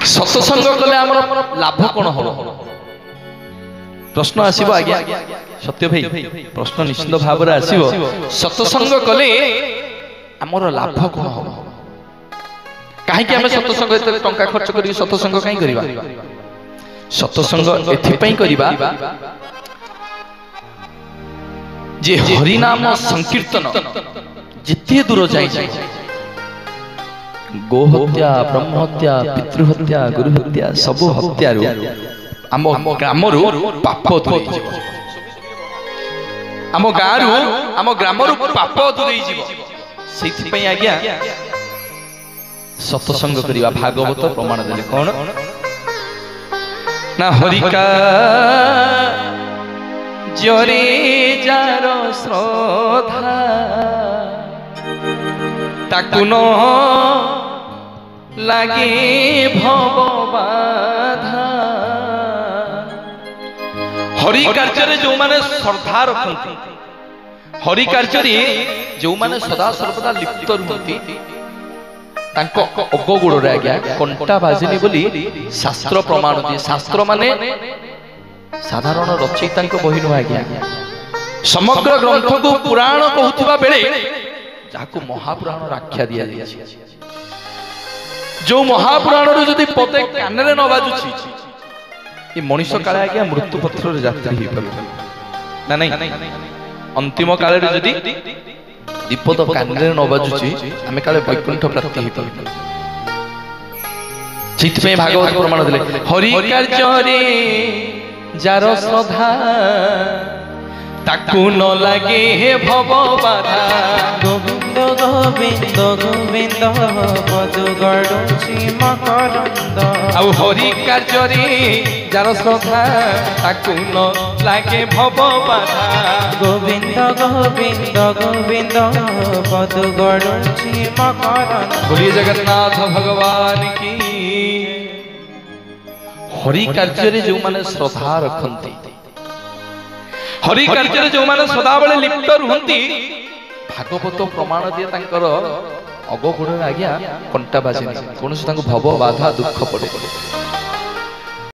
सत्संग कले आमर लाभ कौन हम प्रश्न आसीबो आज्ञा सत्य भाई प्रश्न निश्चित भाव में आसीबो सत्संग कले आमर लाभ कौन हम कहीं आम सत्संग टंका खर्च कर सत्संग कहीं करवा सत्संग एथिपाई करवा जे हरिनाम संकीर्तन जिते दूर जाए गो हत्या ब्रह्म हत्या पितृहत्या गुरु हत्या सबु हत्या आम ग्राम पाप दूरे आम गाँव आम ग्राम पाप दूरे से आज्ञा सत्संग करवा भागवत प्रमाण देले कौन ना हरिका जरे जार श्रद्धा ताकु न लागे भव बाधा हरि कार्य जो माने श्रद्धा रखती हरि कार्य जो माने सदा सर्वदा लिप्त रुहती तांको अगगुड़ रे आज्ञा कंटा बाजिनी बोली शास्त्र प्रमाण दिए शास्त्र माने साधारण रचयिता बही नुह आज्ञा समग्र ग्रंथ को पुराण कहूथिबा बेले जाको महापुराण आख्या दिया जो महापुराण जदि पदे कान न बाजुची ये मनीष काले आज्ञा मृत्यु पत्र यात्री हो ना नहीं अंतिम काल जदि दीपद कान न बाजुची आम काले वैकुंठ प्राप्ति हो भागवत प्रमाण देले हरि कार्य जार श्रद्धा ताकु न लागे भव बाधा गोविंद गोविंद गोविंद पदु गड़ुची मकरंद आउ हरि कार्य जार श्रद्धा ताकु न लागे भव बाधा गोविंद गोविंद गोविंद पदु गड़ुची मकरंद बोलिए जगन्नाथ भगवान की हरि कार्य जो माने श्रद्धा रखती हरि कार्य जो माने सदा बेले लिप्त रुहंती भागवत प्रमाण दिए तांकर अगगुड़ आज्ञा कंटा बाजे कौन भव बाधा दुख पड़े